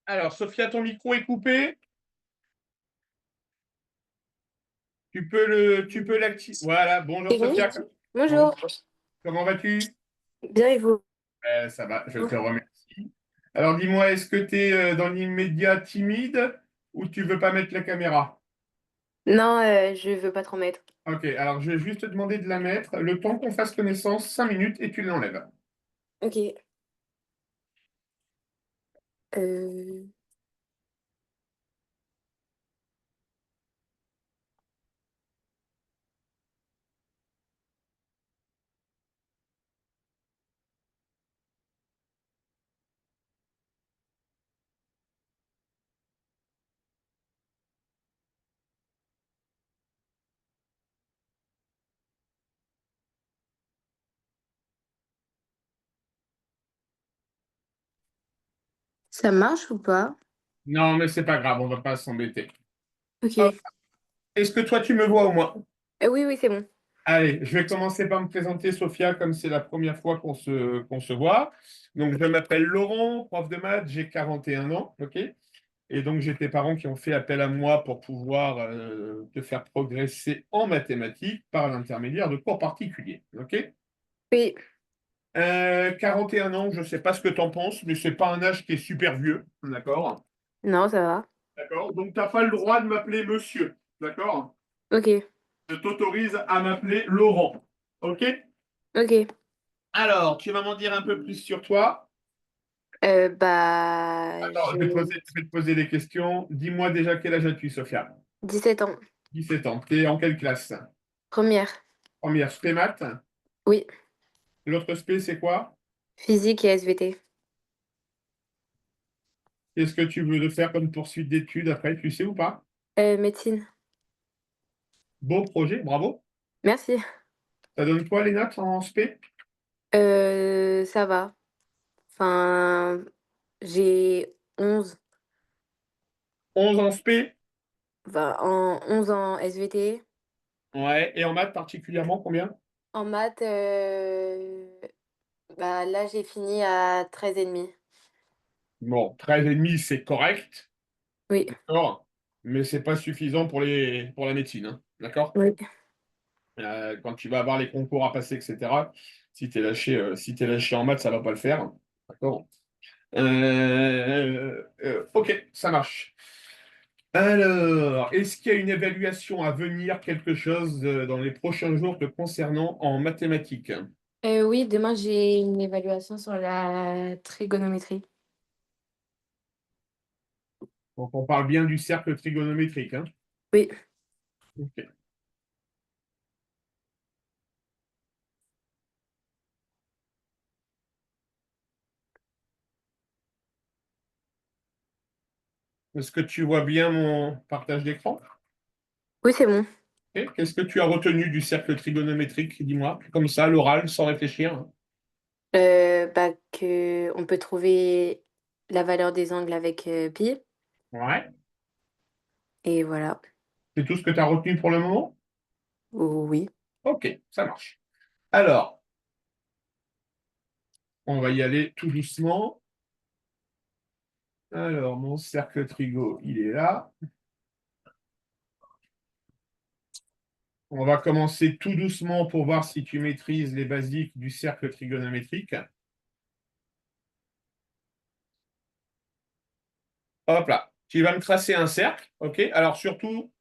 Alors, Sophia, ton micro est coupé. Tu peux l'activer. Voilà, bonjour C'est bon. Sophia. Bonjour. Bonjour. Comment vas-tu? Bien et vous? Ça va, je te remercie. Alors, dis-moi, est-ce que tu es dans l'immédiat timide ou tu veux pas mettre la caméra? Non, je veux pas trop mettre. Ok, alors je vais juste te demander de la mettre. Le temps qu'on fasse connaissance, 5 minutes et tu l'enlèves. Ok. Euh, Ça marche ou pas? Non, mais c'est pas grave, on va pas s'embêter. Hop. Ok. Est-ce que toi, tu me vois au moins? Oui, oui, c'est bon. Allez, je vais commencer par me présenter, Sophia, comme c'est la première fois qu'on se voit. Donc, je m'appelle Laurent, prof de maths, j'ai 41 ans, ok? Et donc, j'ai tes parents qui ont fait appel à moi pour pouvoir te faire progresser en mathématiques par l'intermédiaire de cours particuliers, ok? Oui. 41 ans, je ne sais pas ce que tu en penses, mais c'est pas un âge qui est super vieux, d'accord? Non, ça va. D'accord? Donc, tu n'as pas le droit de m'appeler monsieur, d'accord? Ok. Je t'autorise à m'appeler Laurent, ok? Ok. Alors, tu vas m'en dire un peu plus sur toi. Attends, J'ai je vais te poser des questions. Dis-moi déjà quel âge as-tu, Sophia? 17 ans. 17 ans. T'es en quelle classe? Première. Première spé maths. Oui. L'autre spé, c'est quoi? Physique et SVT. Qu'est-ce que tu veux de faire comme poursuite d'études après, tu sais ou pas? Médecine. Beau projet, bravo. Merci. Ça donne quoi les notes en spé? Ça va. Enfin, j'ai 11. 11 en spé? Enfin, en 11 en SVT. Ouais. Et en maths particulièrement, combien? En maths, là, j'ai fini à 13,5. Bon, 13,5, c'est correct, Oui. d'accord, mais c'est pas suffisant pour la médecine, hein, d'accord? Oui. Quand tu vas avoir les concours à passer, etc., si t'es lâché en maths, ça va pas le faire. D'accord? Ok, ça marche. Alors, est-ce qu'il y a une évaluation à venir, quelque chose dans les prochains jours te concernant en mathématiques? Oui, demain j'ai une évaluation sur la trigonométrie. Donc, on parle bien du cercle trigonométrique, hein? Oui. Ok. Est-ce que tu vois bien mon partage d'écran? Oui, c'est bon. Ok. Qu'est-ce que tu as retenu du cercle trigonométrique? Dis-moi, comme ça, à l'oral, sans réfléchir. Que on peut trouver la valeur des angles avec pi. Ouais. Et voilà. C'est tout ce que tu as retenu pour le moment? Oui. Ok, ça marche. Alors, on va y aller tout doucement. Alors, mon cercle trigo, il est là. On va commencer tout doucement pour voir si tu maîtrises les basiques du cercle trigonométrique. Hop là, tu vas me tracer un cercle, ok? Alors surtout,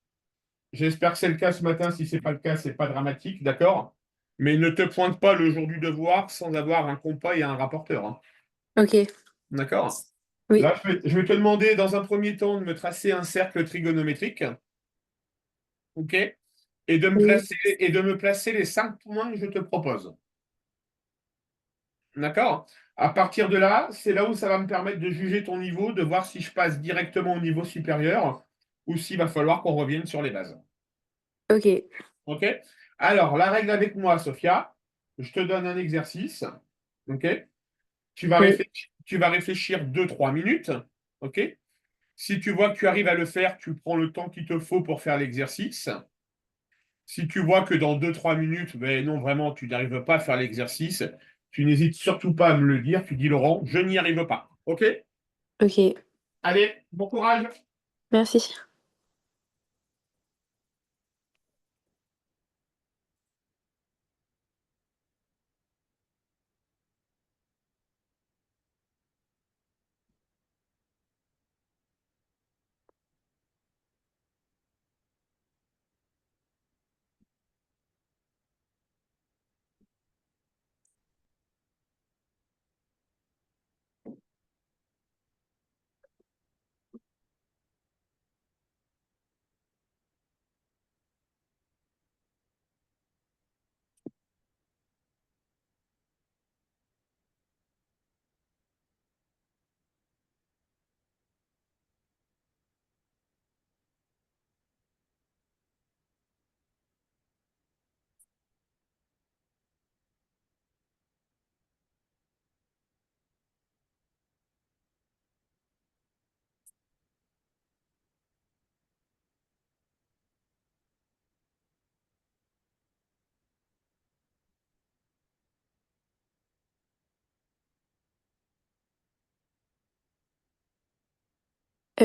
j'espère que c'est le cas ce matin. Si ce n'est pas le cas, c'est pas dramatique, d'accord? Mais ne te pointe pas le jour du devoir sans avoir un compas et un rapporteur, hein. Ok. D'accord? Oui. Là, je vais te demander dans un premier temps de me tracer un cercle trigonométrique, ok? Oui. Et de me placer les 5 points que je te propose. D'accord? À partir de là, c'est là où ça va me permettre de juger ton niveau, de voir si je passe directement au niveau supérieur ou s'il va falloir qu'on revienne sur les bases. Ok. OK? Alors, la règle avec moi, Sophia, je te donne un exercice. OK? Oui. Tu vas réfléchir 2, 3 minutes. OK? Si tu vois que tu arrives à le faire, tu prends le temps qu'il te faut pour faire l'exercice. Si tu vois que dans 2, 3 minutes, ben non, vraiment, tu n'arrives pas à faire l'exercice, tu n'hésites surtout pas à me le dire. Tu dis, Laurent, je n'y arrive pas. OK? Ok. Allez, bon courage. Merci.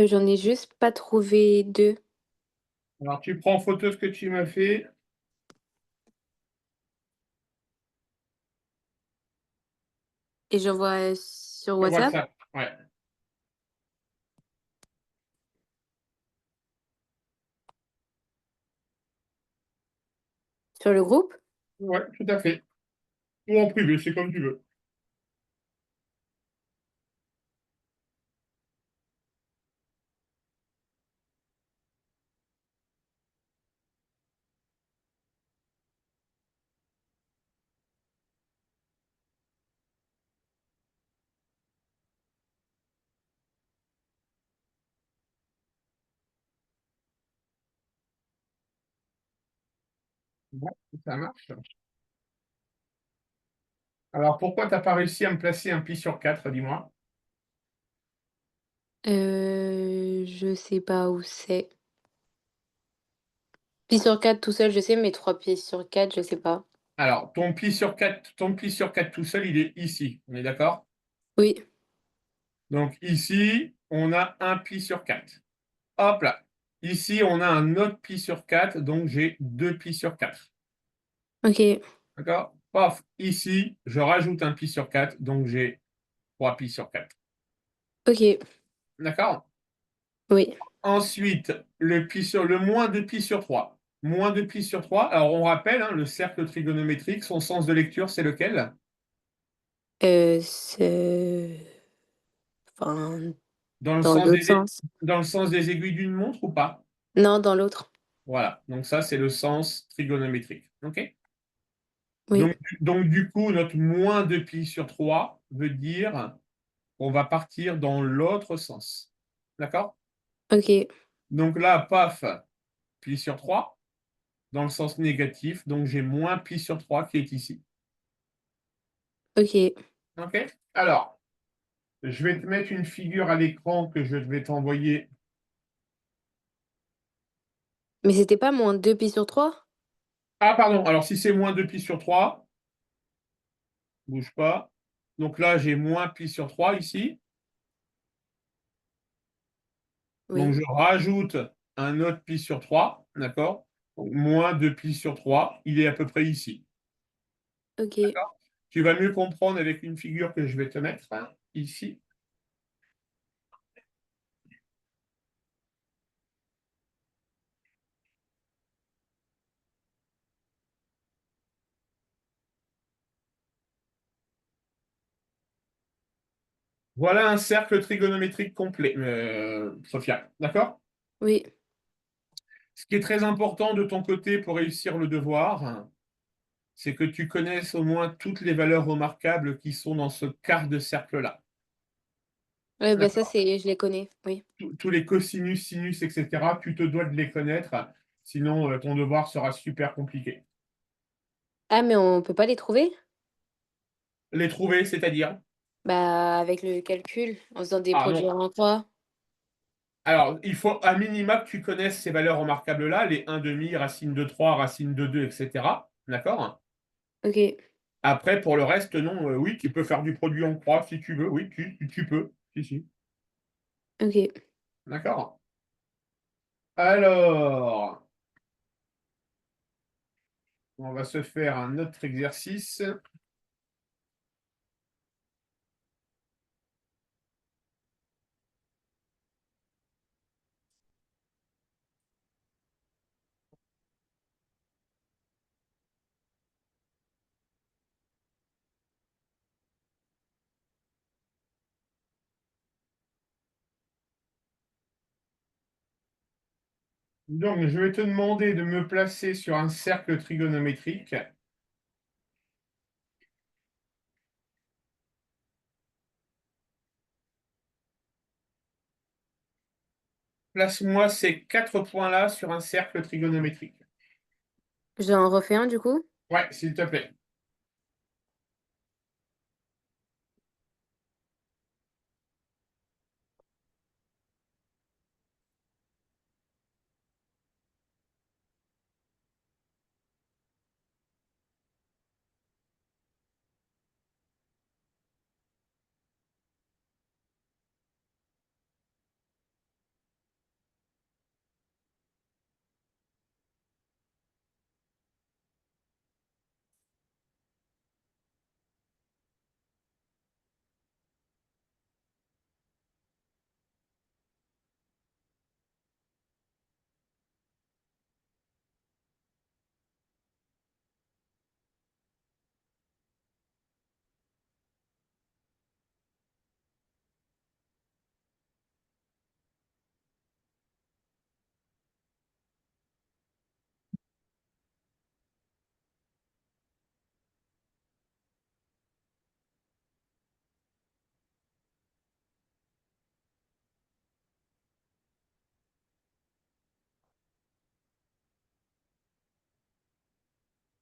J'en ai juste pas trouvé deux. Alors, tu prends en photo ce que tu m'as fait. Et j'envoie sur Sur WhatsApp. WhatsApp. Ouais. Sur le groupe? Ouais, tout à fait. Ou en privé, c'est comme tu veux. Ouais, ça marche. Alors, pourquoi tu n'as pas réussi à me placer un pi sur 4, dis-moi? Je sais pas où c'est. Pi sur 4 tout seul, je sais, mais 3 pi sur 4, je sais pas. Alors, ton pi sur 4 tout seul, il est ici. On est d'accord? Oui, Donc, ici, on a un pi sur 4. Hop là. Ici, on a un autre pi sur 4, donc j'ai 2 pi sur 4. ok, D'accord? Paf, ici, je rajoute un pi sur 4, donc j'ai 3 pi sur 4. ok, D'accord? oui. Ensuite, le moins de pi sur 3. Moins de pi sur 3. Alors, on rappelle, hein, le cercle trigonométrique, son sens de lecture, c'est lequel? C'est... Enfin, Dans le dans sens l'autre des, sens. dans le sens des aiguilles d'une montre ou pas? Non, dans l'autre. Voilà. Donc, ça, c'est le sens trigonométrique. OK? Oui, Donc, du coup, notre moins de pi sur 3 veut dire qu'on va partir dans l'autre sens. D'accord? ok, Donc là, paf, pi sur 3 dans le sens négatif. Donc, j'ai moins pi sur 3 qui est ici. ok. OK? Alors, je vais te mettre une figure à l'écran que je vais t'envoyer. Mais c'était pas moins 2 pi sur 3? Ah, pardon. Alors, si c'est moins 2 pi sur 3, bouge pas. Donc là, j'ai moins pi sur 3 ici. Donc, Oui, je rajoute un autre pi sur 3, d'accord? Donc, moins 2 pi sur 3, il est à peu près ici. ok. Tu vas mieux comprendre avec une figure que je vais te mettre, hein, ici. Voilà un cercle trigonométrique complet, Sophia. D'accord? Oui, Ce qui est très important de ton côté pour réussir le devoir, c'est que tu connaisses au moins toutes les valeurs remarquables qui sont dans ce quart de cercle-là. ouais, bah ça, D'accord? c'est... Je les connais, oui. Tous les cosinus, sinus, etc., tu te dois de les connaître, sinon ton devoir sera super compliqué. Ah, mais on peut pas les trouver? Les trouver, c'est-à-dire? Bah, avec le calcul, en faisant des Ah produits non. en croix. Alors, il faut à minima que tu connaisses ces valeurs remarquables-là, les 1 demi, racine de 3, racine de 2, etc. D'accord? Ok, Après, pour le reste, non, oui, tu peux faire du produit en croix si tu veux, oui, tu peux. Si, si. Ok. D'accord? Alors, on va se faire un autre exercice. Donc, je vais te demander de me placer sur un cercle trigonométrique. Place-moi ces 4 points-là sur un cercle trigonométrique. J'en refais un du coup? Ouais, s'il te plaît.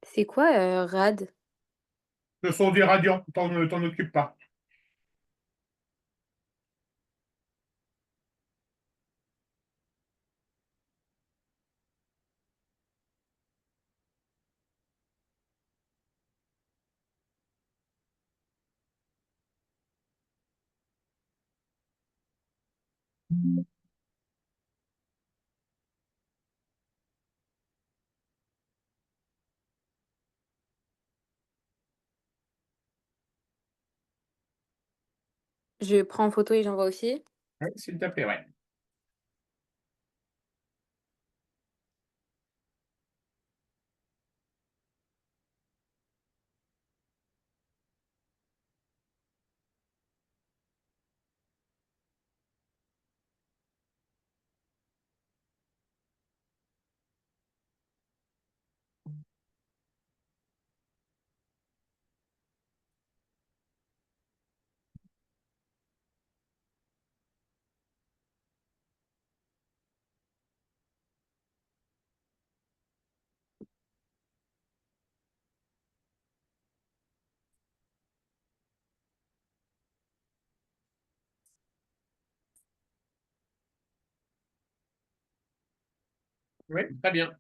C'est quoi rad? Ce sont des radians, t'en occupe pas. Je prends en photo et j'envoie aussi. Ouais, s'il te plaît, ouais. Oui, très bien.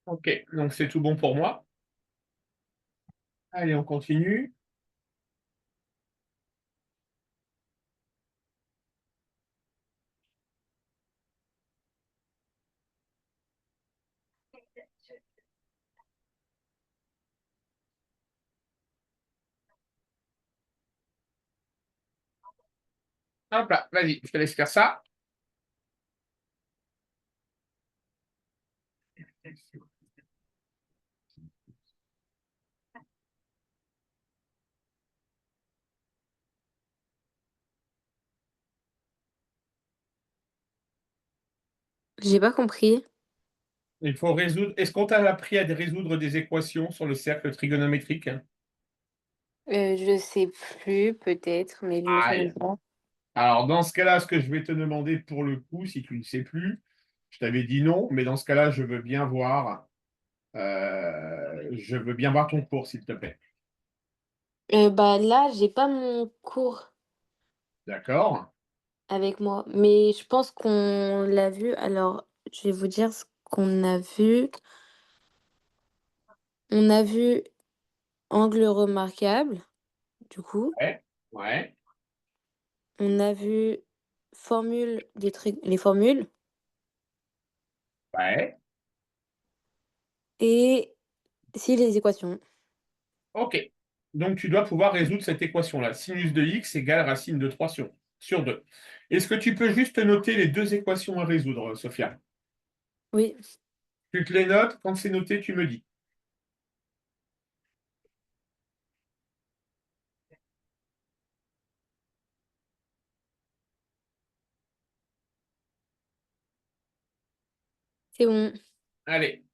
Ok, donc c'est tout bon pour moi. Allez, on continue. Hop là, vas-y, je te laisse faire ça. J'ai pas compris. Il faut résoudre. Est-ce qu'on t'a appris à résoudre des équations sur le cercle trigonométrique? Je sais plus, peut-être, mais je me souviens Aïe. pas. Alors, dans ce cas-là, ce que je vais te demander pour le coup, si tu ne sais plus, je t'avais dit non, mais dans ce cas-là, je veux bien voir ton cours, s'il te plaît. Bah là, j'ai pas mon cours D'accord? avec moi, mais je pense qu'on l'a vu. Alors, je vais vous dire ce qu'on a vu. On a vu angle remarquable, du coup. Ouais, ouais, On a vu les formules ouais. et si les équations. OK. Donc, tu dois pouvoir résoudre cette équation-là. Sinus de x égale racine de 3 sur 2. Est-ce que tu peux juste noter les deux équations à résoudre, Sophia? Oui, Tu te les notes, quand c'est noté, tu me dis. c'est bon. Allez,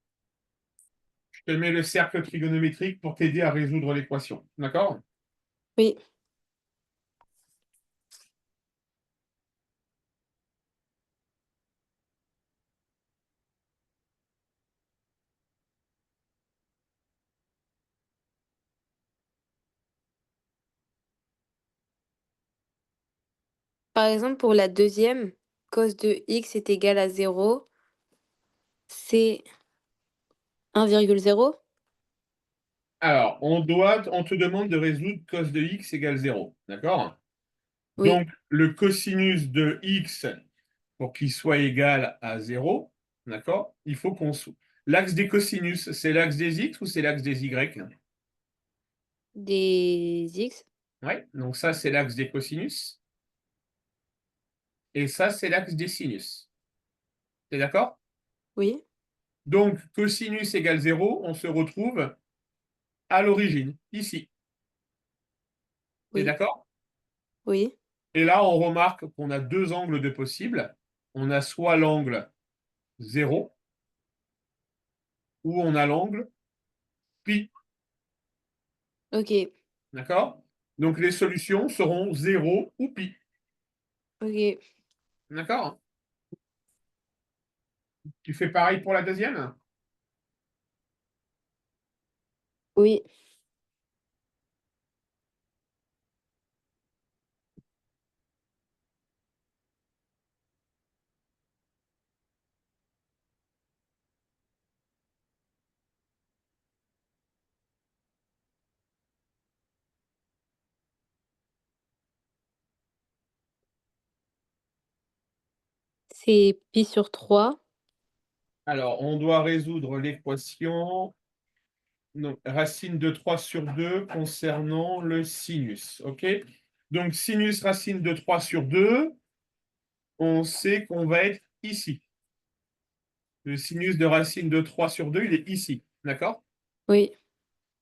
je te mets le cercle trigonométrique pour t'aider à résoudre l'équation. D'accord? Oui. Par exemple, pour la deuxième, cos de x est égal à 0, c'est 1,0. Alors, on te demande de résoudre cos de x égale 0. D'accord? Oui, Donc, le cosinus de x, pour qu'il soit égal à 0, d'accord? Il faut qu'on... L'axe des cosinus, c'est l'axe des x ou c'est l'axe des y? des x. Oui, donc ça, c'est l'axe des cosinus. Et ça, c'est l'axe des sinus. T'es d'accord? Oui, Donc, cosinus égale 0, on se retrouve à l'origine, ici. T'es oui, d'accord? oui, Et là, on remarque qu'on a deux angles de possibles. On a soit l'angle 0 ou on a l'angle pi. ok, D'accord? Donc, les solutions seront 0 ou pi. ok, D'accord? Tu fais pareil pour la deuxième? oui. C'est pi sur 3. Alors, on doit résoudre l'équation donc, racine de 3 sur 2 concernant le sinus. OK? Donc, sinus racine de 3 sur 2, on sait qu'on va être ici. Le sinus de racine de 3 sur 2, il est ici. D'accord? Oui,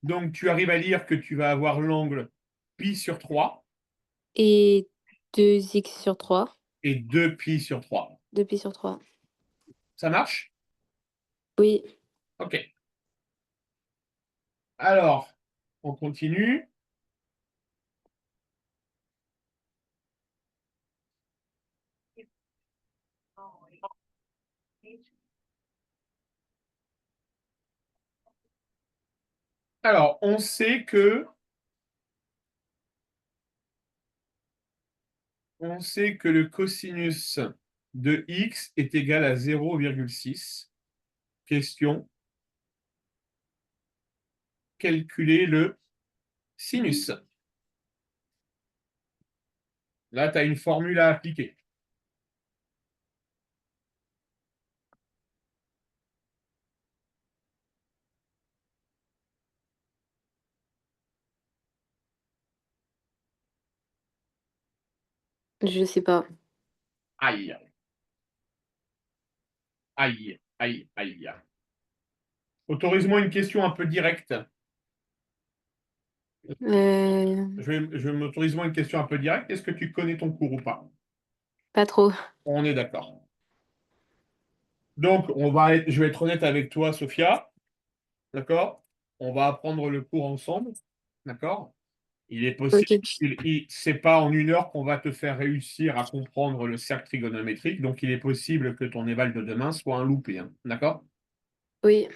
Donc, tu arrives à lire que tu vas avoir l'angle pi sur 3 et 2x sur 3. et 2 pi sur 3. 2 pi sur 3. Ça marche? Oui, OK. Alors, on continue. Alors, on sait que le cosinus de x est égal à 0,6. Question, calculer le sinus. Là, tu as une formule à appliquer. je sais pas. Aïe, aïe, aïe, aïe. Autorise-moi une question un peu directe. Euh, Je m'autorise-moi une question un peu directe. Est-ce que tu connais ton cours ou pas? pas trop. On est d'accord. Donc, je vais être honnête avec toi, Sophia. D'accord? On va apprendre le cours ensemble. D'accord? Il est possible, Ok, c'est pas en une heure qu'on va te faire réussir à comprendre le cercle trigonométrique, donc il est possible que ton éval de demain soit un loupé, hein. D'accord? oui,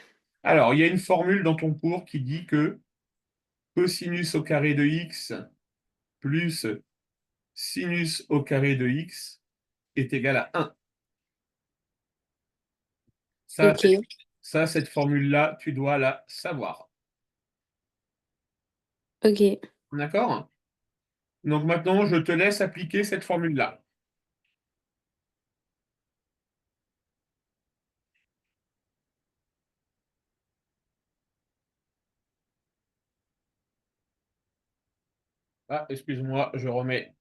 Alors, il y a une formule dans ton cours qui dit que cosinus au carré de x plus sinus au carré de x est égal à 1. Ça, Ok, cette formule-là, tu dois la savoir. ok. D'accord? Donc maintenant, je te laisse appliquer cette formule-là. Ah, excuse-moi, je remets.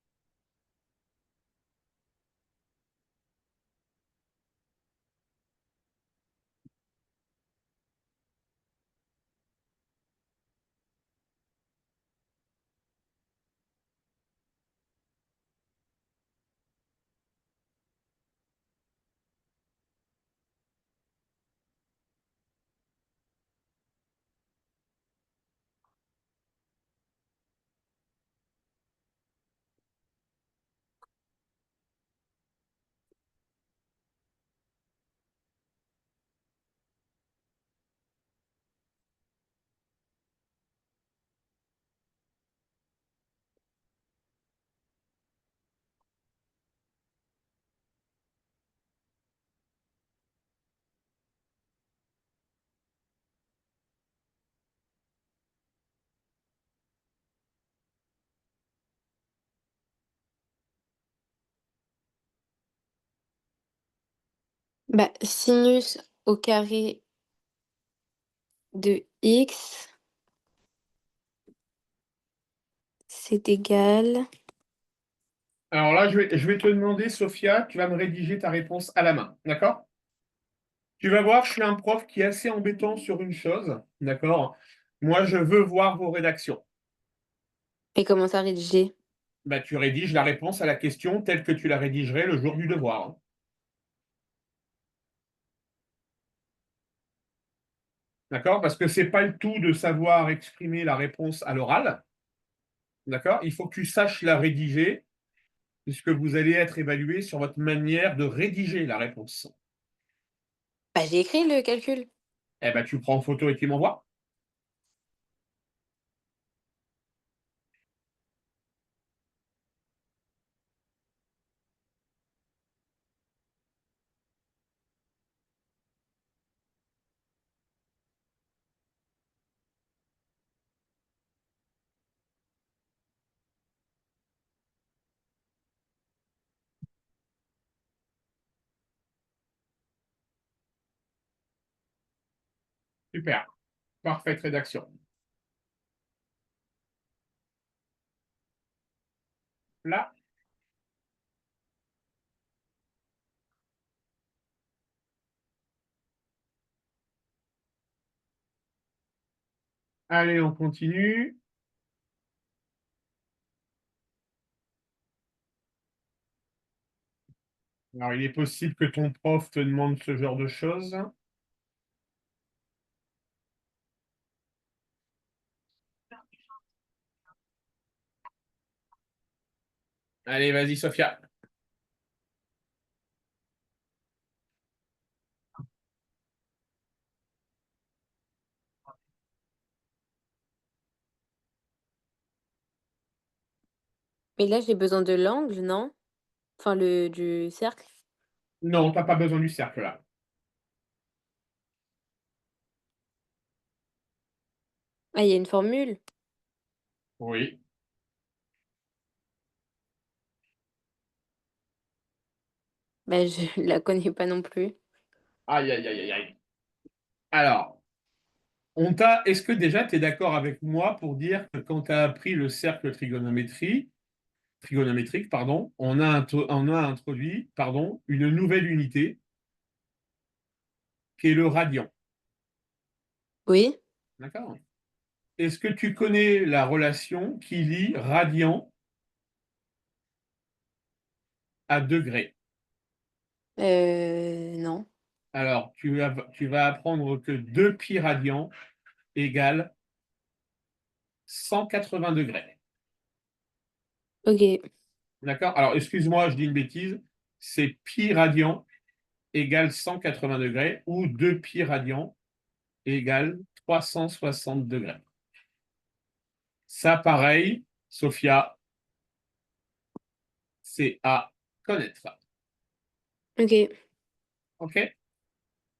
Bah, sinus au carré de x, c'est égal. Alors là, je vais te demander, Sophia, tu vas me rédiger ta réponse à la main. D'accord? Tu vas voir, je suis un prof qui est assez embêtant sur une chose. D'accord? Moi, je veux voir vos rédactions. Et comment ça rédiger? Bah, tu rédiges la réponse à la question telle que tu la rédigerais le jour du devoir. D'accord? Parce que c'est pas le tout de savoir exprimer la réponse à l'oral. D'accord? Il faut que tu saches la rédiger, puisque vous allez être évalué sur votre manière de rédiger la réponse. Bah, j'ai écrit le calcul. Eh ben, tu prends en photo et tu m'envoies. Super. Parfaite rédaction. Là, allez, on continue. Alors, il est possible que ton prof te demande ce genre de choses. Allez, vas-y, Sophia. Mais là, j'ai besoin de l'angle, non? Enfin, du cercle. Non, t'as pas besoin du cercle là. Ah, il y a une formule. Oui. Bah, je la connais pas non plus. Aïe, aïe, aïe, aïe, aïe. Alors, est-ce que déjà tu es d'accord avec moi pour dire que quand tu as appris le cercle trigonométrique, pardon, on a introduit, pardon, une nouvelle unité qui est le radian. Oui. D'accord? Est-ce que tu connais la relation qui lie radian à degré? Non. Alors, tu vas apprendre que 2 pi radian égale 180 degrés. Ok. D'accord? Alors, excuse-moi, je dis une bêtise. C'est pi radian égale 180 degrés ou 2 pi radian égale 360 degrés. Ça, pareil, Sophia, c'est à connaître. Ok. OK?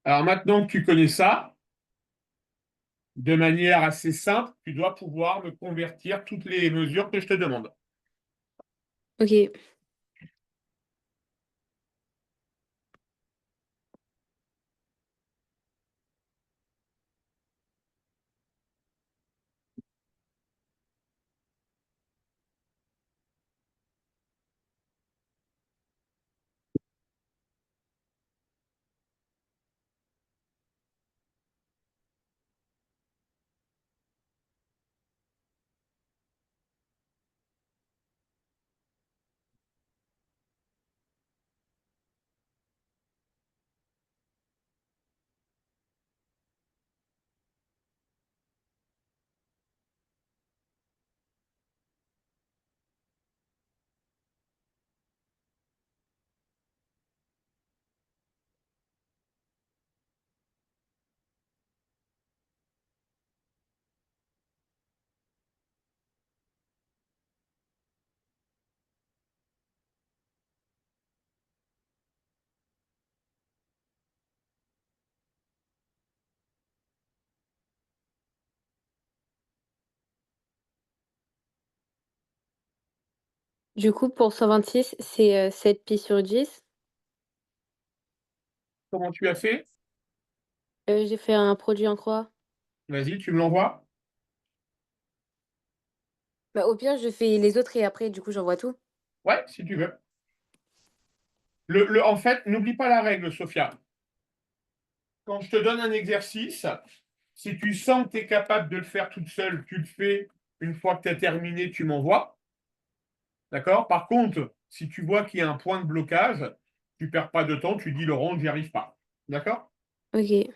Alors maintenant que tu connais ça, de manière assez simple, tu dois pouvoir me convertir toutes les mesures que je te demande. Ok. Du coup, pour 126, c'est 7 pi sur 10. Comment tu as fait? J'ai fait un produit en croix. Vas-y, tu me l'envoies? Bah, au pire, je fais les autres et après, du coup, j'envoie tout. Ouais, si tu veux. En fait, n'oublie pas la règle, Sophia. Quand je te donne un exercice, si tu sens que tu es capable de le faire toute seule, tu le fais. Une fois que tu as terminé, tu m'envoies. D'accord? Par contre, si tu vois qu'il y a un point de blocage, tu ne perds pas de temps, tu dis Laurent, j'y arrive pas. D'accord? Ok.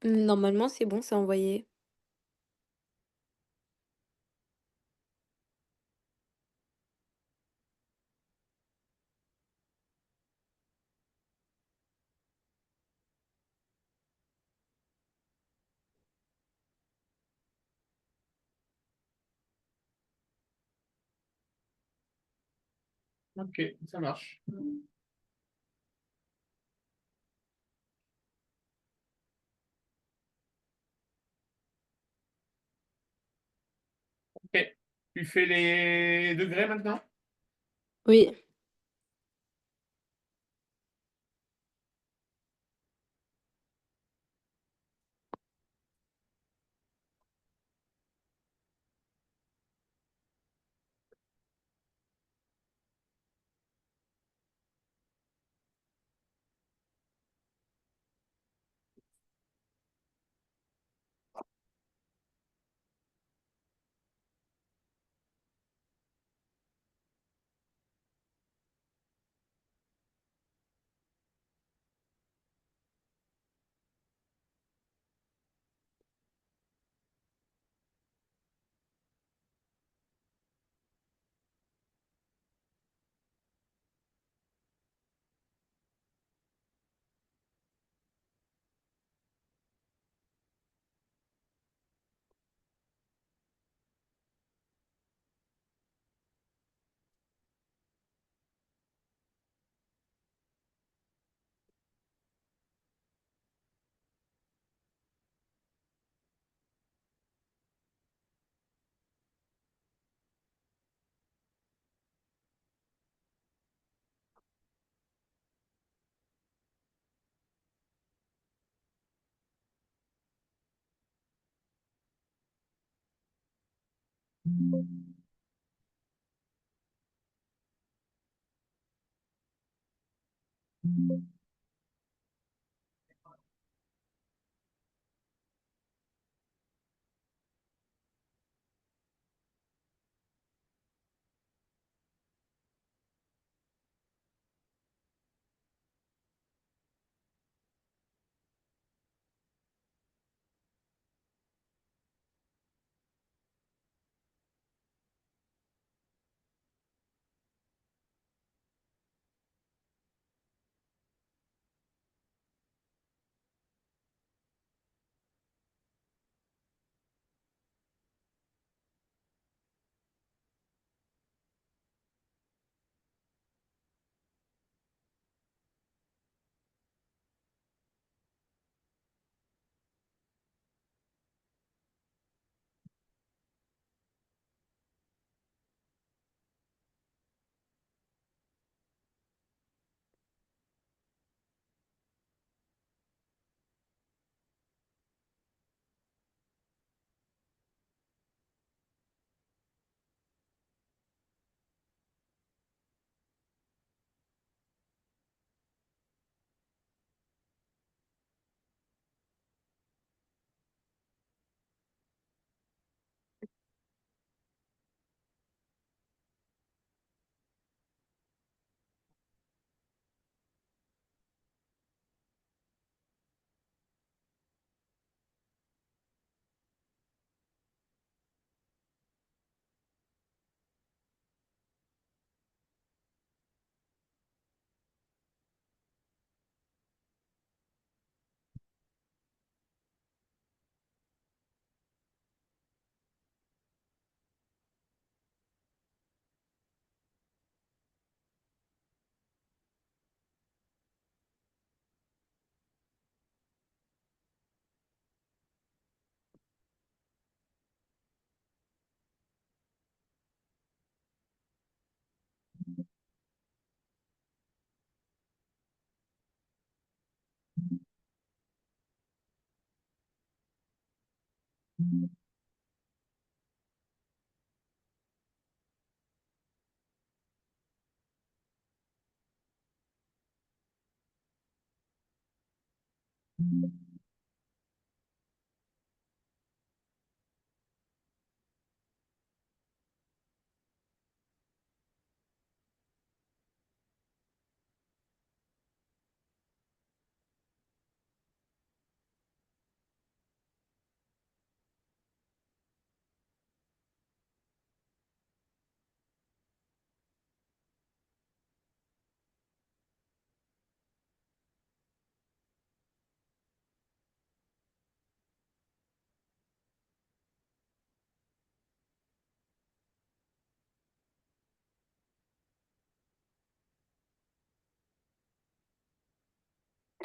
Normalement, c'est bon, c'est envoyé. Ok, ça marche. Tu fais les degrés maintenant? Oui.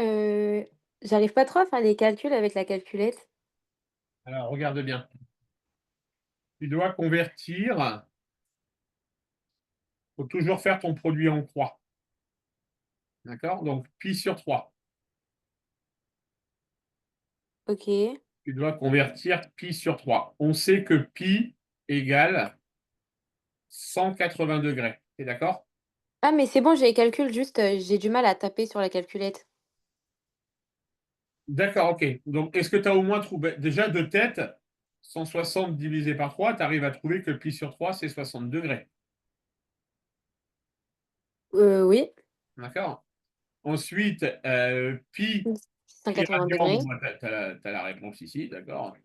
Euh, J'arrive pas trop à faire les calculs avec la calculette. Alors, regarde bien. tu dois convertir. Il faut toujours faire ton produit en croix. D'accord? Donc, pi sur 3. Ok. Tu dois convertir pi sur 3. On sait que pi égale 180 degrés. Tu es d'accord? Ah, mais c'est bon, j'ai les calculs, juste, j'ai du mal à taper sur la calculette. D'accord, ok. Donc, est-ce que tu as au moins trouvé, déjà de tête, 160 divisé par 3, tu arrives à trouver que pi sur 3, c'est 60 degrés. Oui, D'accord? Ensuite, pi 180 radian, degrés. bon, tu as, la réponse ici, d'accord?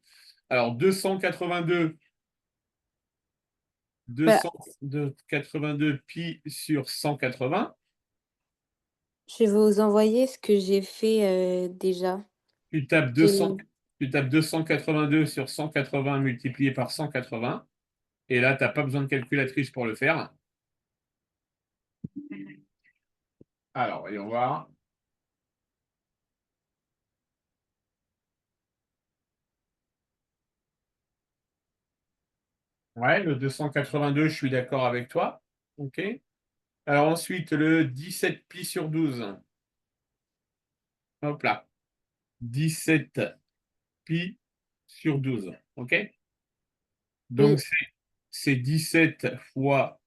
Alors, 282, Bah, 282 pi sur 180, je vais vous envoyer ce que j'ai fait déjà. tu tapes J'ai 200, tu tapes 282 sur 180 multiplié par 180, et là, tu n'as pas besoin de calculatrice pour le faire. Alors, voyons voir. Ouais, le 282, je suis d'accord avec toi. OK. Alors ensuite, le 17 pi sur 12. Hop là. 17 pi sur 12. OK. Donc, Oui, c'est 17 fois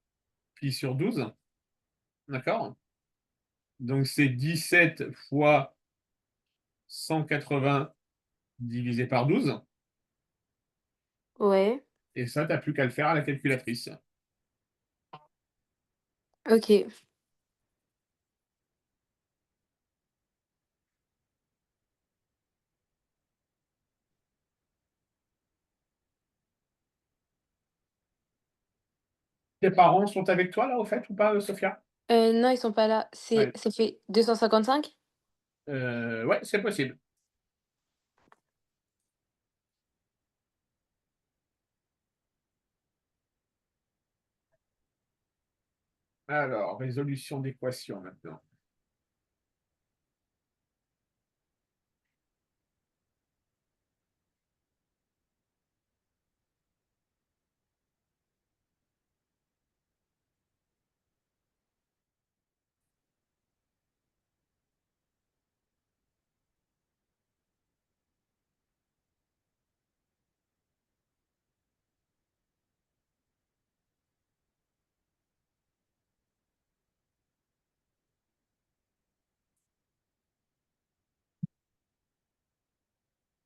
pi sur 12. D'accord? Donc, c'est 17 fois 180 divisé par 12. ouais, Et ça, tu n'as plus qu'à le faire à la calculatrice. OK. Tes parents sont avec toi, là, au fait, ou pas, Sophia? Non, ils sont pas là. Ouais, Ça fait 255. ouais, c'est possible. Alors, résolution d'équation maintenant.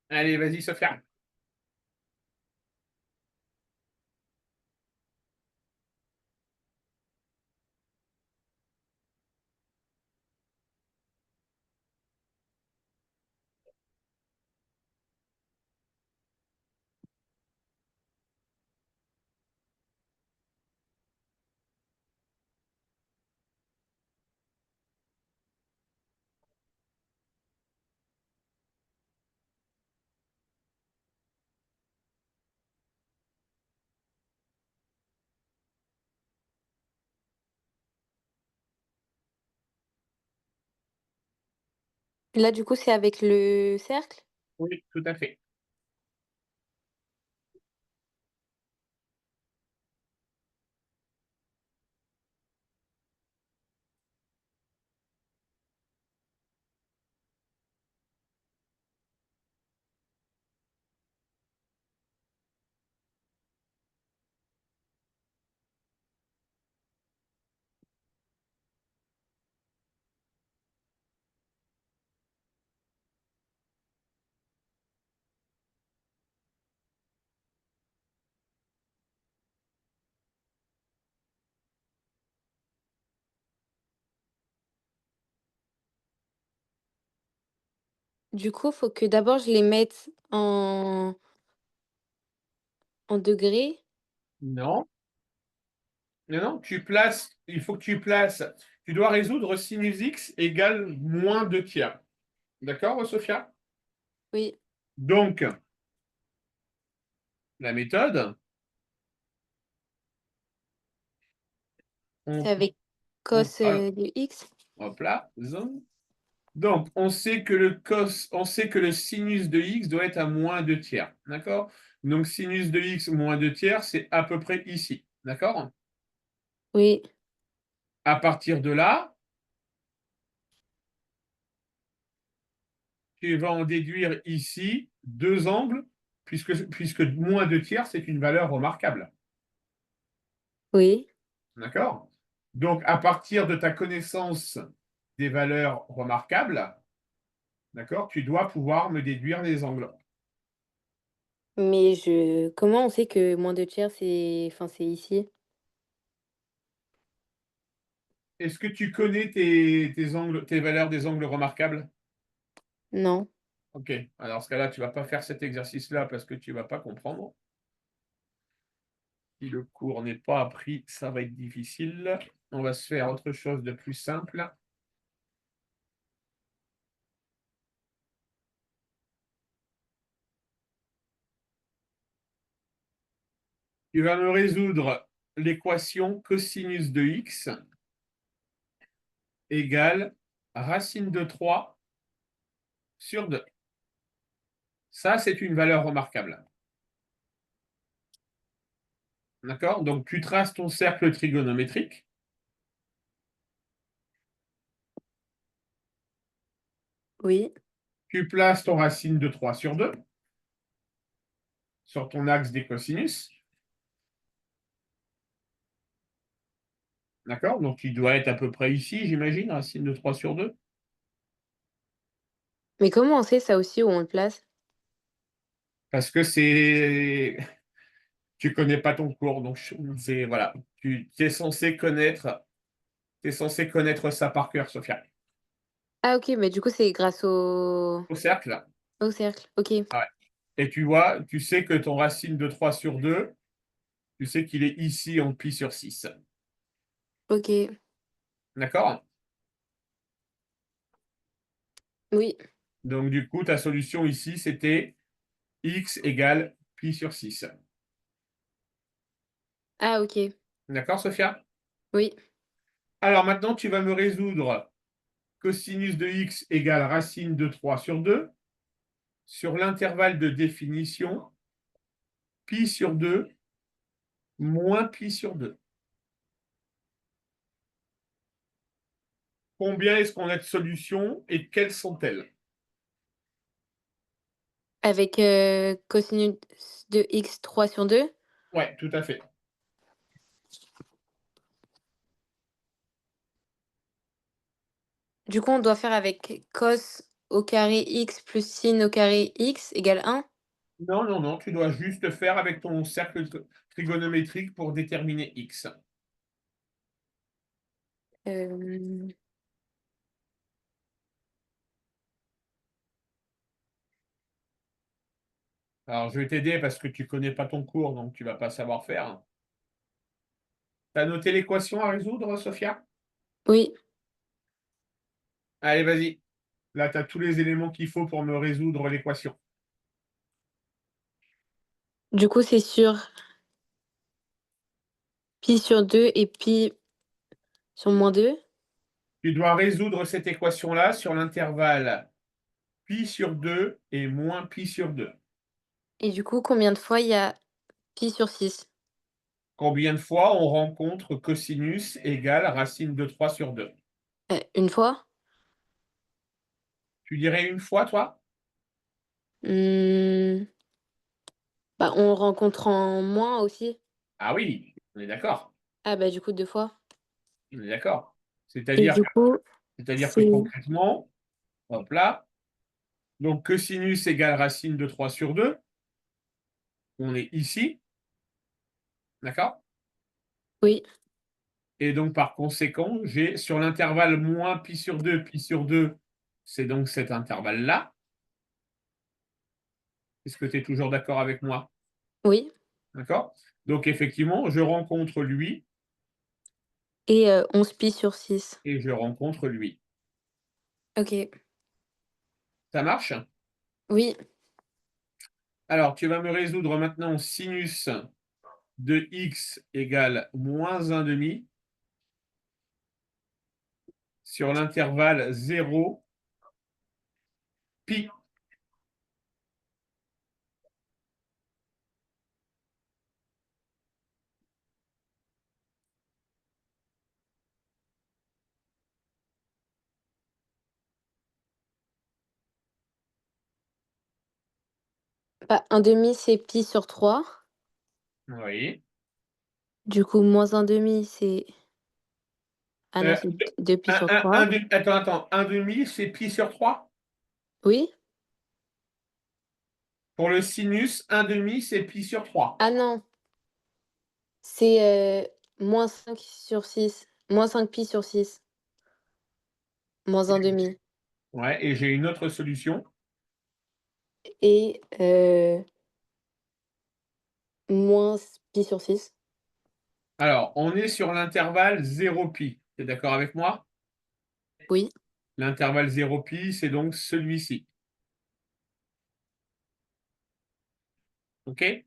Allez, vas-y, Sophia. Là, du coup, c'est avec le cercle? Oui, tout à fait. Du coup, faut que d'abord je les mette en degrés. Non, non, non, il faut que tu places, tu dois résoudre sinus x égale moins 2 tiers. D'accord, Sophia? Oui, Donc, la méthode, c'est on, avec on- cos hop, de x. hop là, zone. Donc, on sait que le sinus de x doit être à moins 2 tiers. D'accord? Donc, sinus de x moins 2 tiers, c'est à peu près ici. D'accord? Oui, À partir de là, tu vas en déduire ici deux angles, puisque moins 2 tiers, c'est une valeur remarquable. oui. D'accord? Donc, à partir de ta connaissance des valeurs remarquables, d'accord, tu dois pouvoir me déduire les angles. Mais comment on sait que moins de tiers, c'est ici? Est-ce que tu connais tes angles, tes valeurs des angles remarquables? Non. Ok. Alors, dans ce cas-là, tu ne vas pas faire cet exercice-là parce que tu ne vas pas comprendre. Si le cours n'est pas appris, ça va être difficile. On va se faire autre chose de plus simple. Tu vas me résoudre l'équation cosinus de x égale racine de 3 sur 2. Ça, c'est une valeur remarquable. D'accord? Donc, tu traces ton cercle trigonométrique. Oui. Tu places ton racine de 3 sur 2 sur ton axe des cosinus. D'accord? Donc, il doit être à peu près ici, j'imagine, racine de 3 sur 2. Mais comment on sait ça aussi où on le place? Parce que c'est. Tu connais pas ton cours, donc c'est. Voilà. Tu es censé connaître. Tu es censé connaître ça par cœur, Sophia. Ah OK, mais du coup, c'est grâce Au cercle. au cercle. OK. Ah ouais. Et tu vois, tu sais que ton racine de 3 sur 2, tu sais qu'il est ici en pi sur 6. OK. D'accord? Oui. Donc, du coup, ta solution ici, c'était x égale pi sur 6. Ah OK. D'accord, Sophia? Oui. Alors maintenant, tu vas me résoudre cosinus de x égale racine de 3 sur 2 sur l'intervalle de définition pi sur 2 moins pi sur 2. Combien est-ce qu'on a de solutions et quelles sont-elles? Avec, cosinus de x 3 sur 2. Ouais, tout à fait. Du coup, on doit faire avec cos au carré x plus sin au carré x égale 1. Non, non, non, tu dois juste faire avec ton cercle trigonométrique pour déterminer x. Hem, Alors, je vais t'aider parce que tu ne connais pas ton cours, donc tu ne vas pas savoir faire. Tu as noté l'équation à résoudre, Sophia? oui. Allez, vas-y. Là, tu as tous les éléments qu'il faut pour me résoudre l'équation. Du coup, c'est sur pi sur 2 et pi sur moins 2. Tu dois résoudre cette équation-là sur l'intervalle pi sur 2 et moins pi sur 2. Et du coup, combien de fois il y a pi sur 6? Combien de fois on rencontre cosinus égale racine de 3 sur 2? Une fois? Tu dirais une fois, toi? Mmh, bah, on rencontre en moins aussi. Ah oui, on est d'accord. Ah bah, du coup 2 fois. On est d'accord. Et C'est-à-dire du que, coup, c'est-à-dire que c'est concrètement, hop là, donc cosinus égale racine de 3 sur 2, on est ici, d'accord? oui, Et donc par conséquent, j'ai sur l'intervalle moins pi sur 2, c'est donc cet intervalle-là. Est-ce que tu es toujours d'accord avec moi? oui D'accord? Donc effectivement, je rencontre lui et 11 pi sur 6. et je rencontre lui. OK. Ça marche? Oui, Alors, tu vas me résoudre maintenant sinus de x égale moins 1,5 sur l'intervalle 0, pi. Bah, 1/2, c'est pi sur 3. Oui. Du coup, moins 1/2, c'est ah non, Euh, c'est 2 pi sur 3. attends. 1/2, c'est pi sur 3. Oui? Pour le sinus, 1/2, c'est pi sur 3. Ah non, c'est, moins 5 sur 6. Moins 5 pi sur 6. Moins 1/2. Ouais, et j'ai une autre solution. Et moins pi sur 6. Alors, on est sur l'intervalle 0 pi. Tu es d'accord avec moi? Oui, L'intervalle 0 pi, c'est donc celui-ci. OK?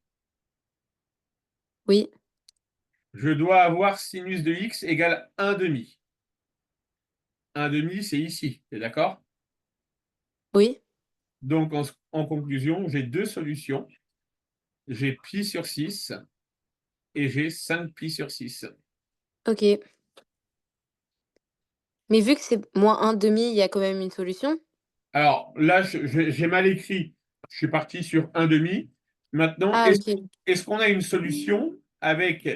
oui, Je dois avoir sinus de x égale 1/2. 1/2, c'est ici. Tu es d'accord? oui. Donc, en conclusion, j'ai deux solutions. J'ai pi sur 6 et j'ai 5 pi sur 6. OK. Mais vu que c'est moins 1/2, il y a quand même une solution? Alors là, j'ai mal écrit. Je suis parti sur 1/2. Maintenant, Ah OK. est-ce qu'on a une solution avec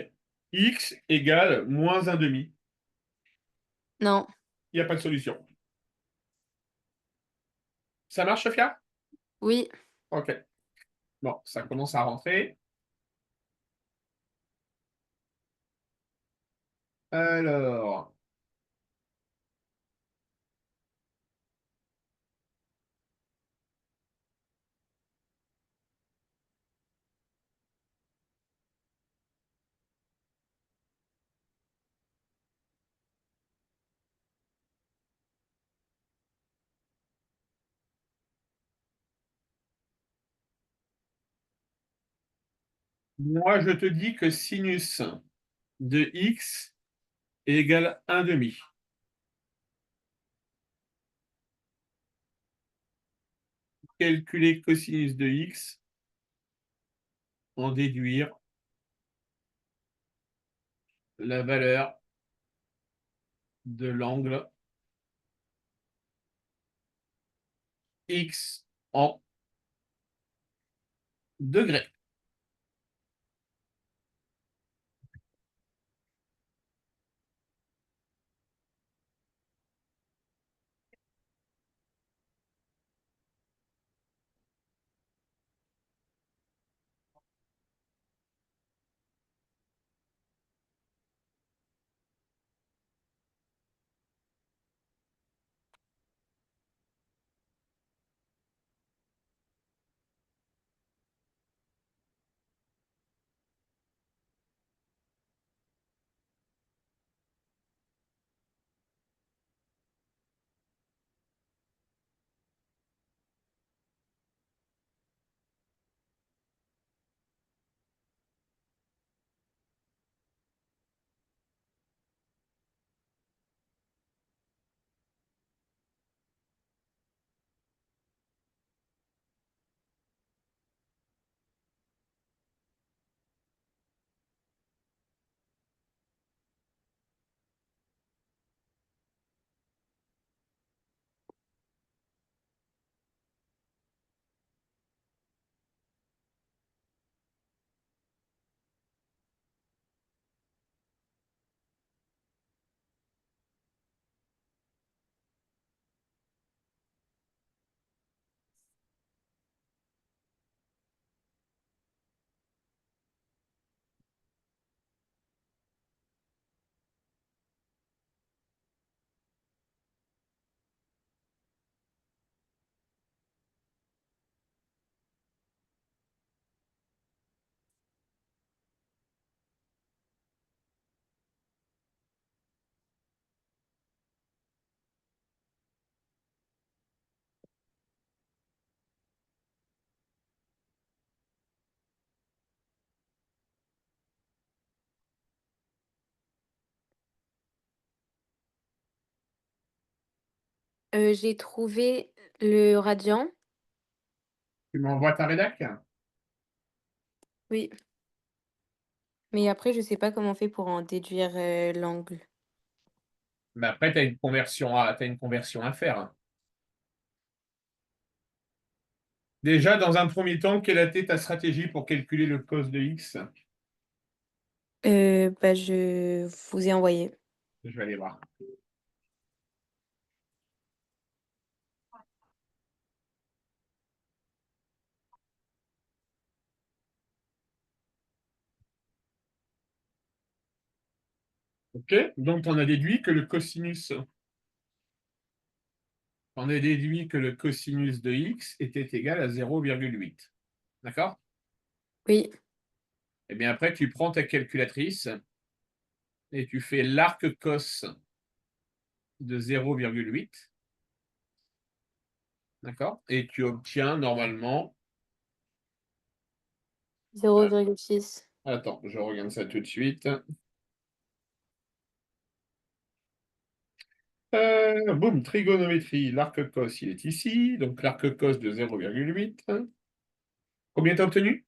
x égale moins 1/2? Non. Il n'y a pas de solution. Ça marche, Sophia? Oui. OK. Bon, ça commence à rentrer. Alors, moi, je te dis que sinus de x égale 1/2. Calculer cosinus de x, en déduire la valeur de l'angle x en degrés. J'ai trouvé le radian. Tu m'envoies ta rédac? Oui. Mais après, je sais pas comment on fait pour en déduire, l'angle. Mais après, tu as une conversion à faire, hein. Déjà, dans un premier temps, quelle a été ta stratégie pour calculer le cos de x? Bah, je vous ai envoyé. Je vais aller voir. OK? Donc, on a déduit que le cosinus, on a déduit que le cosinus de x était égal à 0,8. D'accord? Oui, Et bien après, tu prends ta calculatrice et tu fais l'arc cos de 0,8. D'accord? Et tu obtiens normalement. 0,6. Attends, je regarde ça tout de suite. Boum, trigonométrie. L'arc cos, il est ici. Donc l'arc cos de 0,8. Combien t'as obtenu?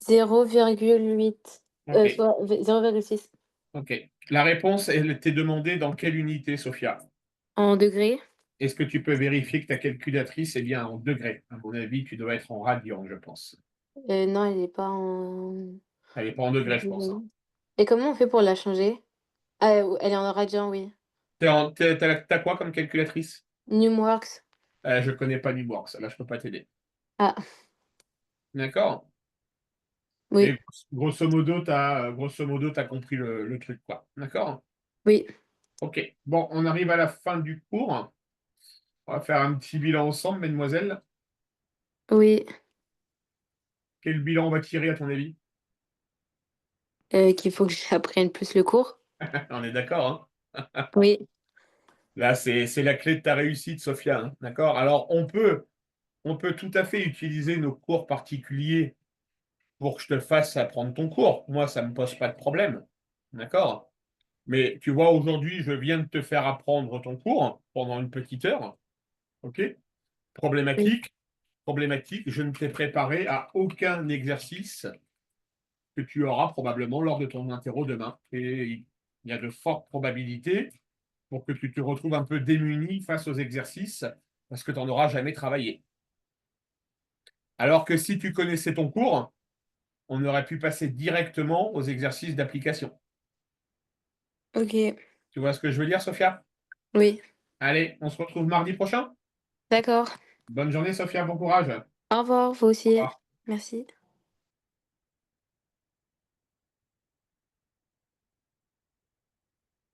0,8. OK. Soit 0,6. OK. La réponse, elle était demandée dans quelle unité, Sophia? En degrés? Est-ce que tu peux vérifier que ta calculatrice est bien en degrés? À mon avis, tu dois être en radian, je pense. Non, elle est pas en Elle n'est pas en degrés, je pense. degrés. Et comment on fait pour la changer? Ah, elle est en radian, oui. T'as quoi comme calculatrice? Numworks. Je connais pas LibreWorks, là, je peux pas t'aider. Ah, D'accord? Mais oui, grosso modo, t'as compris le truc, quoi. D'accord? oui, OK. Bon, on arrive à la fin du cours. On va faire un petit bilan ensemble, mesdemoiselles. oui. Quel bilan on va tirer, à ton avis? Qu'il faut que j'apprenne plus le cours? On est d'accord, hein? Oui, Là, c'est la clé de ta réussite, Sophia, hein. D'accord? Alors, on peut tout à fait utiliser nos cours particuliers pour que je te fasse apprendre ton cours. Moi, ça ne me pose pas de problème. D'accord? Mais tu vois, aujourd'hui, je viens de te faire apprendre ton cours pendant une petite heure. OK? oui, Problématique, problématique, je ne t'ai préparé à aucun exercice que tu auras probablement lors de ton interro demain. Et il y a de fortes probabilités pour que tu te retrouves un peu démuni face aux exercices parce que tu n'en auras jamais travaillé. Alors que si tu connaissais ton cours, on aurait pu passer directement aux exercices d'application. ok, Tu vois ce que je veux dire, Sophia? oui, Allez, on se retrouve mardi prochain. d'accord. Bonne journée, Sophia, bon courage. Au revoir, vous Au aussi. revoir. Merci.